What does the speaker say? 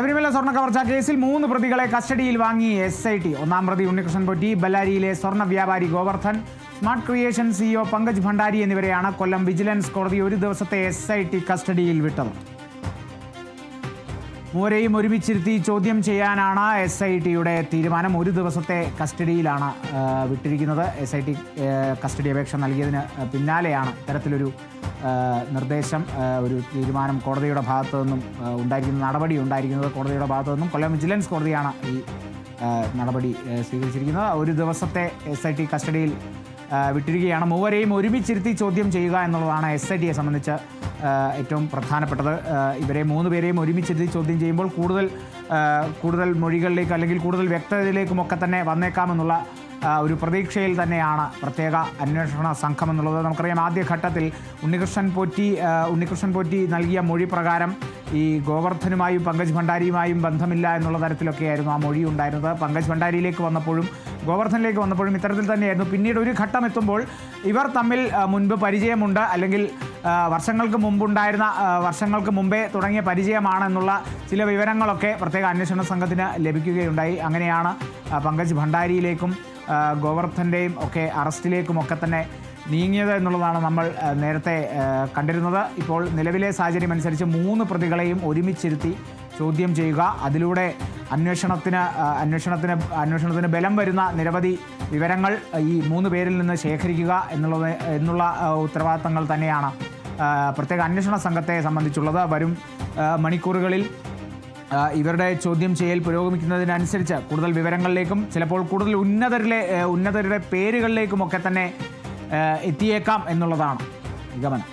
ശബരിമല സ്വർണ്ണ കവർച്ചാ കേസിൽ 3 പ്രതികളെ കസ്റ്റഡിയിൽ വാങ്ങി SIT. ഒന്നാം പ്രതി ഉണ്ണികൃഷ്ണൻ പൊറ്റി, ബല്ലാരിയിലെ സ്വർണ്ണ വ്യാപാരി Govardhan, smart creation CEO Pankaj Bhandari എന്നിവരെയാണ് കൊല്ലം വിജിലൻസ് കോടതി ഒരു ദിവസത്തെ SIT കസ്റ്റഡിയിൽ വിട്ടത്. മൂവരെയും ഒരുമിച്ചിരുത്തി ചോദ്യം ചെയ്യാനാണ് SITയുടെ തീരുമാനം. ഒരു ദിവസത്തെ കസ്റ്റഡിയിലാണ് വിട്ടിരിക്കുന്നത്. SIT കസ്റ്റഡി അപേക്ഷ നൽകിയതിന് പിന്നാലെയാണ് ഇത്തരത്തിലൊരു നിർദ്ദേശം, ഒരു തീരുമാനം കോടതിയുടെ ഭാഗത്തു നിന്നും നടപടി ഉണ്ടായിരിക്കുന്നത്. കോടതിയുടെ ഭാഗത്തു നിന്നും കൊല്ലം വിജിലൻസ് കോടതിയാണ് ഈ നടപടി സ്വീകരിച്ചിരിക്കുന്നത്. ഒരു ദിവസത്തെ SIT കസ്റ്റഡിയിൽ വിട്ടിരിക്കുകയാണ്. മൂവരെയും ഒരുമിച്ചിരുത്തി ചോദ്യം ചെയ്യുക എന്നുള്ളതാണ് SITയെ സംബന്ധിച്ച് ഏറ്റവും പ്രധാനപ്പെട്ടത്. ഇവരെ 3 പേരെയും ഒരുമിച്ചിരുത്തി ചോദ്യം ചെയ്യുമ്പോൾ കൂടുതൽ മൊഴികളിലേക്ക് അല്ലെങ്കിൽ കൂടുതൽ വ്യക്തതയിലേക്കുമൊക്കെ തന്നെ വന്നേക്കാമെന്നുള്ള ഒരു പ്രതീക്ഷയിൽ തന്നെയാണ് പ്രത്യേക അന്വേഷണ സംഘം എന്നുള്ളത്. നമുക്കറിയാം, ആദ്യഘട്ടത്തിൽ ഉണ്ണികൃഷ്ണൻ പോറ്റി നൽകിയ മൊഴി പ്രകാരം ഈ ഗോവർദ്ധനുമായും പങ്കജ് ഭണ്ഡാരിയുമായും ബന്ധമില്ല എന്നുള്ള തരത്തിലൊക്കെയായിരുന്നു ആ മൊഴി ഉണ്ടായിരുന്നത്. പങ്കജ് ഭണ്ഡാരിയിലേക്ക് വന്നപ്പോഴും ഗോവർദ്ധനിലേക്ക് വന്നപ്പോഴും ഇത്തരത്തിൽ തന്നെയായിരുന്നു. പിന്നീട് ഒരു ഘട്ടം എത്തുമ്പോൾ ഇവർ തമ്മിൽ മുൻപ് പരിചയമുണ്ട്, അല്ലെങ്കിൽ വർഷങ്ങൾക്ക് മുമ്പേ തുടങ്ങിയ പരിചയമാണ് എന്നുള്ള ചില വിവരങ്ങളൊക്കെ പ്രത്യേക അന്വേഷണ സംഘത്തിന് ലഭിക്കുകയുണ്ടായി. അങ്ങനെയാണ് പങ്കജ് ഭണ്ഡാരിയിലേക്കും ഗോവർദ്ധൻ്റെയും ഒക്കെ അറസ്റ്റിലേക്കുമൊക്കെ തന്നെ നീങ്ങിയത് എന്നുള്ളതാണ് നമ്മൾ നേരത്തെ കണ്ടിരുന്നത്. ഇപ്പോൾ നിലവിലെ സാഹചര്യം അനുസരിച്ച് 3 പ്രതികളെയും ഒരുമിച്ചിരുത്തി ചോദ്യം ചെയ്യുക, അതിലൂടെ അന്വേഷണത്തിന് ബലം വരുന്ന നിരവധി വിവരങ്ങൾ ഈ 3 പേരിൽ നിന്ന് ശേഖരിക്കുക എന്നുള്ള ഉത്തരവാദിത്തങ്ങൾ തന്നെയാണ് പ്രത്യേക അന്വേഷണ സംഘത്തെ സംബന്ധിച്ചുള്ളത്. വരും മണിക്കൂറുകളിൽ ഇവരുടെ ചോദ്യം ചെയ്യൽ പുരോഗമിക്കുന്നതിനനുസരിച്ച് കൂടുതൽ വിവരങ്ങളിലേക്കും ചിലപ്പോൾ കൂടുതൽ ഉന്നതരുടെ പേരുകളിലേക്കുമൊക്കെ തന്നെ എത്തിയേക്കാം എന്നുള്ളതാണ് നിഗമനം.